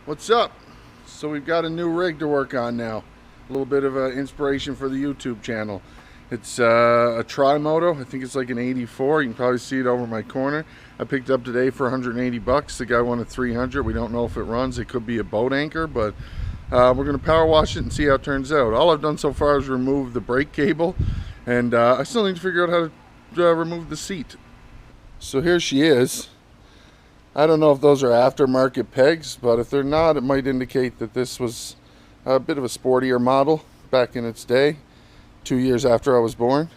What's up? So we've got a new rig to work on now. A little bit of inspiration for the YouTube channel. It's a Tri-Moto. I think it's like an 84. You can probably see it over my corner. I picked it up today for 180 bucks. The guy wanted 300. We don't know if it runs. It could be a boat anchor, but we're going to power wash it and see how it turns out. All I've done so far is remove the brake cable, and I still need to figure out how to remove the seat. So here she is. I don't know if those are aftermarket pegs, but if they're not, it might indicate that this was a bit of a sportier model back in its day, 2 years after I was born.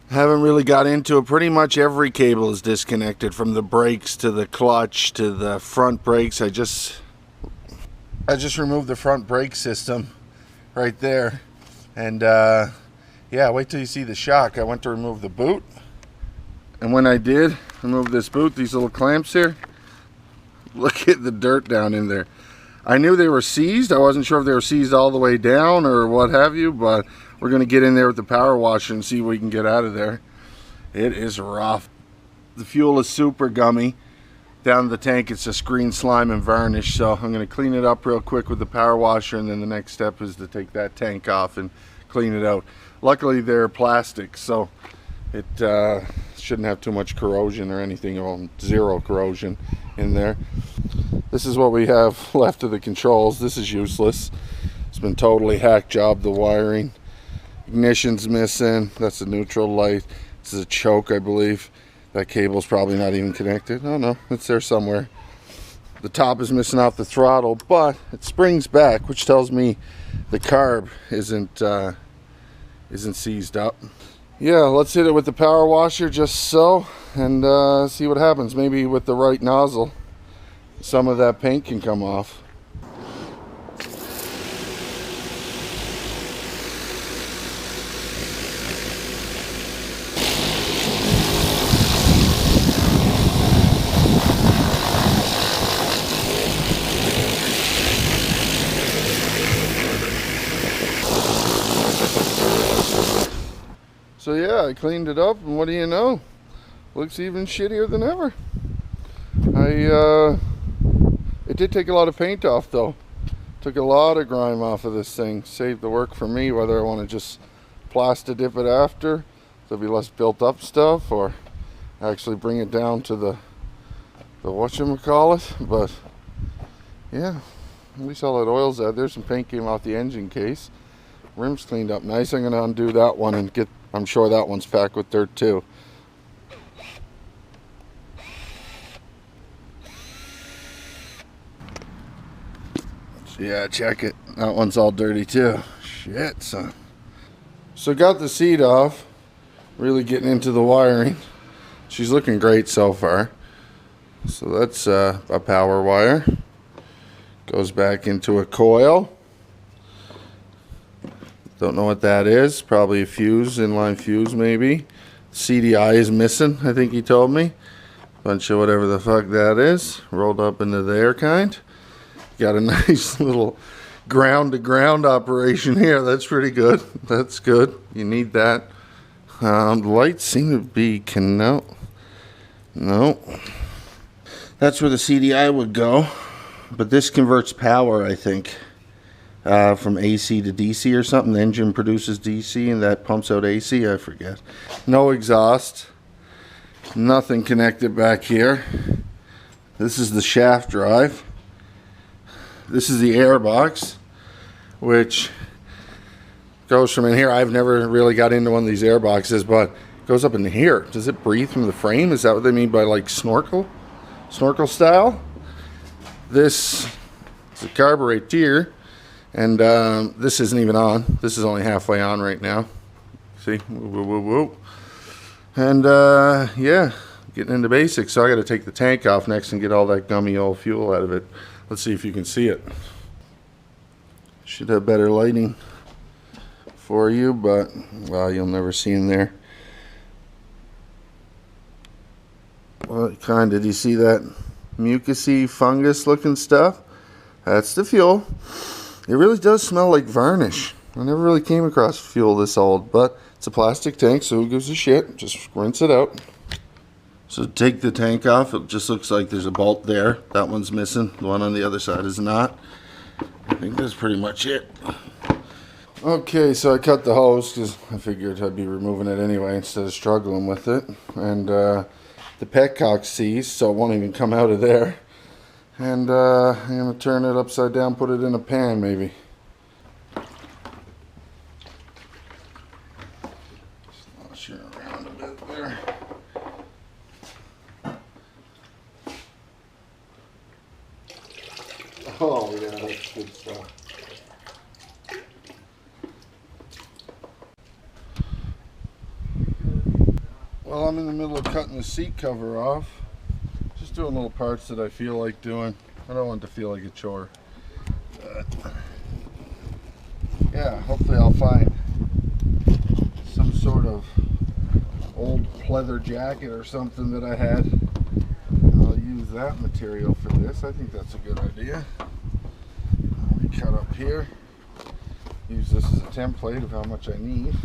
Haven't really got into it. Pretty much every cable is disconnected, from the brakes to the clutch to the front brakes. I just removed the front brake system right there, and yeah, wait till you see the shock. I went to remove the boot, and when I did remove this boot, these little clamps here, look at the dirt down in there. I knew they were seized. I wasn't sure if they were seized all the way down or what have you, but we're going to get in there with the power washer and see what we can get out of there. It is rough. The fuel is super gummy. Down the tank it's just green slime and varnish, so I'm going to clean it up real quick with the power washer, and then the next step is to take that tank off and clean it out. Luckily they're plastic, so it shouldn't have too much corrosion or anything, or zero corrosion in there. This is what we have left of the controls. This is useless. It's been totally hack job, the wiring. Ignition's missing. That's a neutral light. This is a choke, I believe. That cable's probably not even connected. Oh no, it's there somewhere. The top is missing off the throttle, but it springs back, which tells me the carb isn't seized up. Yeah, let's hit it with the power washer just so, and see what happens. Maybe with the right nozzle, some of that paint can come off. So yeah, I cleaned it up, and what do you know? Looks even shittier than ever. It did take a lot of paint off though. Took a lot of grime off of this thing. Saved the work for me, whether I want to just plaster dip it after, there'll be less built up stuff, or actually bring it down to the whatchamacallit. But yeah, at least all that oil's out. There's some paint came off the engine case. Rim's cleaned up nice. I'm gonna undo that one and get, I'm sure that one's packed with dirt too. Yeah, check it. That one's all dirty too. Shit, son. So got the seat off. Really getting into the wiring. She's looking great so far. So that's a power wire. Goes back into a coil. Don't know what that is. Probably a fuse, inline fuse maybe. CDI is missing, I think he told me. Bunch of whatever the fuck that is. Rolled up into there kind. Got a nice little ground to ground operation here. That's pretty good. That's good. You need that. The lights seem to be no. That's where the CDI would go. But this converts power, I think, from AC to DC or something. The engine produces DC and that pumps out AC. I forget. No exhaust. Nothing connected back here. This is the shaft drive. This is the Airbox, which goes from in here. I've never really got into one of these Airboxes, but it goes up in here. Does it breathe from the frame? Is that what they mean by like snorkel style? This is a Carburetor, and this isn't even on. This is only halfway on right now. See? Woo, woo, woo. And yeah, getting into basics. So I got to take the tank off next and get all that gummy old fuel out of it. Let's see if you can see it. Should have better lighting for you, but well, you'll never see in there. What kind did you see that mucusy fungus looking stuff? That's the fuel. It really does smell like varnish. I never really came across fuel this old, but it's a plastic tank, so who gives a shit? Just rinse it out. So take the tank off, it just looks like there's a bolt there. That one's missing, the one on the other side is not. I think that's pretty much it. Okay, so I cut the hose because I figured I'd be removing it anyway instead of struggling with it. And the petcock seized, so it won't even come out of there. And I'm going to turn it upside down, put it in a pan maybe. Slosh it around a bit there. Oh yeah, that's good stuff. Well, I'm in the middle of cutting the seat cover off. Just doing little parts that I feel like doing. I don't want it to feel like a chore. But yeah, hopefully I'll find some sort of old pleather jacket or something that I had. I'll use that material for this. I think that's a good idea. I'll cut up here. Use this as a template of how much I need.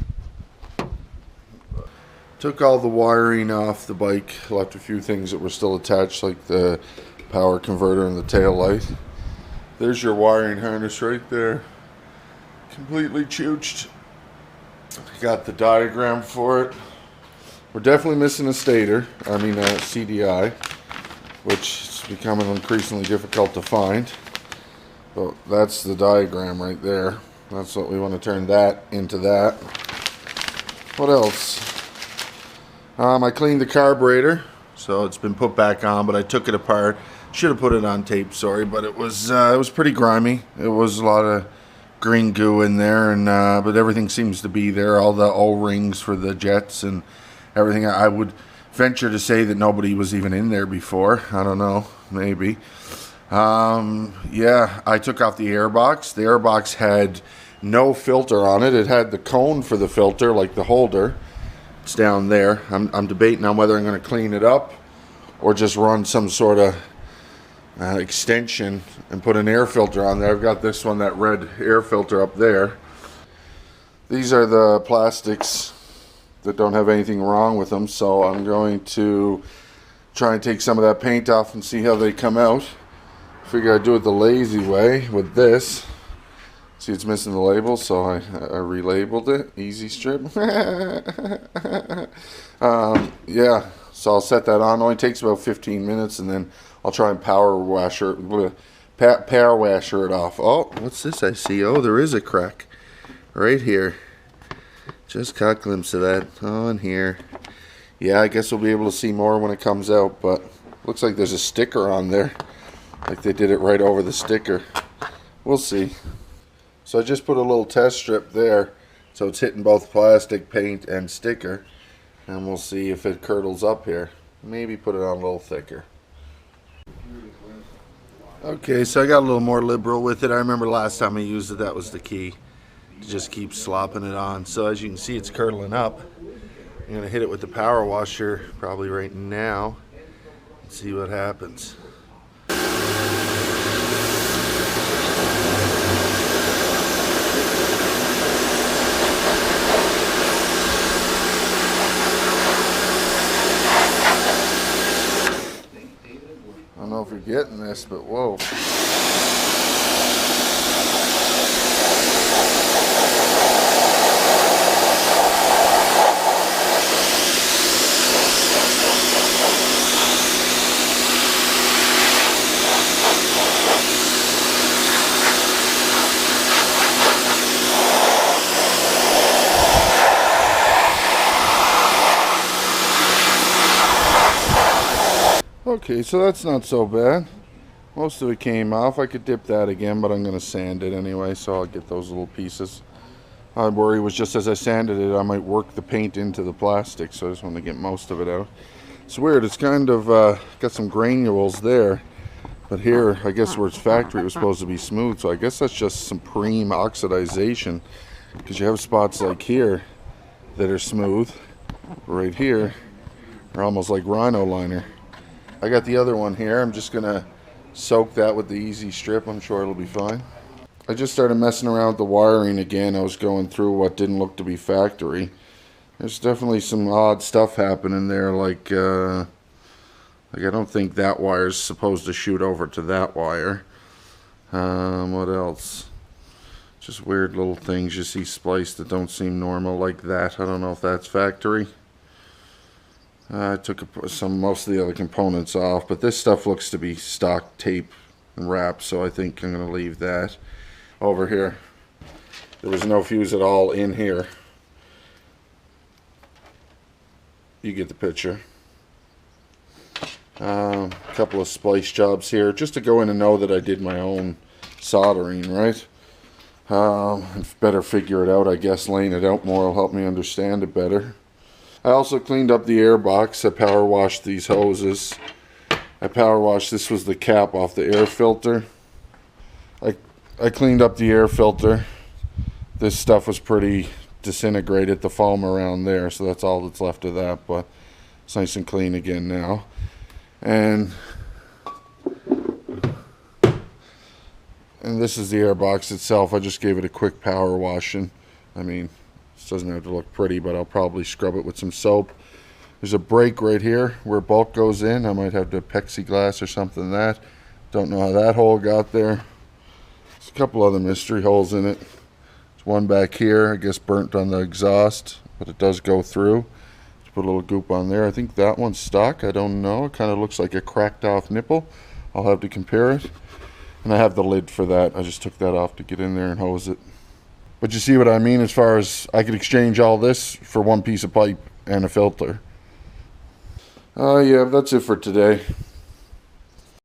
Took all the wiring off the bike, left a few things that were still attached, like the power converter and the tail light. There's your wiring harness right there, completely chooched. Got the diagram for it. We're definitely missing a stator, a CDI, which is becoming increasingly difficult to find. But that's the diagram right there. That's what we want to turn that into that. What else? I cleaned the carburetor, so it's been put back on, but I took it apart. Should have put it on tape, sorry, but it was pretty grimy. It was a lot of green goo in there, and but everything seems to be there. All the O-rings for the jets and everything. I would venture to say that nobody was even in there before. I don't know, maybe. Yeah, I took off the airbox. The airbox had no filter on it. It had the cone for the filter, like the holder. It's down there. I'm debating on whether I'm going to clean it up or just run some sort of extension and put an air filter on there. I've got this one, that red air filter up there. These are the plastics that don't have anything wrong with them, so I'm going to try and take some of that paint off and see how they come out. Figure I'd do it the lazy way with this. See, it's missing the label, so I relabeled it. Easy strip. Yeah, so I'll set that on. It only takes about 15 minutes, and then I'll try and power washer it off. Oh, what's this I see? Oh, there is a crack right here. Just caught a glimpse of that on here. Yeah, I guess we'll be able to see more when it comes out, but looks like there's a sticker on there. Like they did it right over the sticker. We'll see. So I just put a little test strip there, so it's hitting both plastic, paint, and sticker, and we'll see if it curdles up here. Maybe put it on a little thicker. Okay, so I got a little more liberal with it. I remember last time I used it, that was the key, to just keep slopping it on. So as you can see, it's curdling up. I'm going to hit it with the power washer probably right now and see what happens. I don't know if you're getting this, but whoa. Okay, so that's not so bad. Most of it came off. I could dip that again, but I'm going to sand it anyway, so I'll get those little pieces. My worry was just as I sanded it, I might work the paint into the plastic, so I just want to get most of it out. It's weird, it's kind of got some granules there, but here, I guess where it's factory, it was supposed to be smooth, so I guess that's just supreme oxidization, because you have spots like here that are smooth. Right here are almost like rhino liner. I got the other one here. I'm just going to soak that with the easy strip. I'm sure it'll be fine. I just started messing around with the wiring again. I was going through what didn't look to be factory. There's definitely some odd stuff happening there, like Like, I don't think that wire is supposed to shoot over to that wire. What else? Just weird little things you see spliced that don't seem normal, like that. I don't know if that's factory. I took most of the other components off, but this stuff looks to be stock tape and wrap, so I think I'm going to leave that. Over here, there was no fuse at all in here. You get the picture. A couple of splice jobs here, just to go in and know that I did my own soldering, right? Better figure it out, I guess. Laying it out more will help me understand it better. I also cleaned up the airbox. I power washed these hoses. This was the cap off the air filter. I cleaned up the air filter. This stuff was pretty disintegrated, the foam around there, so that's all that's left of that, but it's nice and clean again now. And this is the airbox itself. I just gave it a quick power washing. I mean, this doesn't have to look pretty, but I'll probably scrub it with some soap. There's a break right here where bulk goes in. I might have to plexiglass or something that. Don't know how that hole got there. There's a couple other mystery holes in it. There's one back here, I guess burnt on the exhaust, but it does go through. Just put a little goop on there. I think that one's stock. I don't know. It kind of looks like a cracked off nipple. I'll have to compare it. And I have the lid for that. I just took that off to get in there and hose it. But you see what I mean, as far as I could exchange all this for one piece of pipe and a filter. Yeah, that's it for today.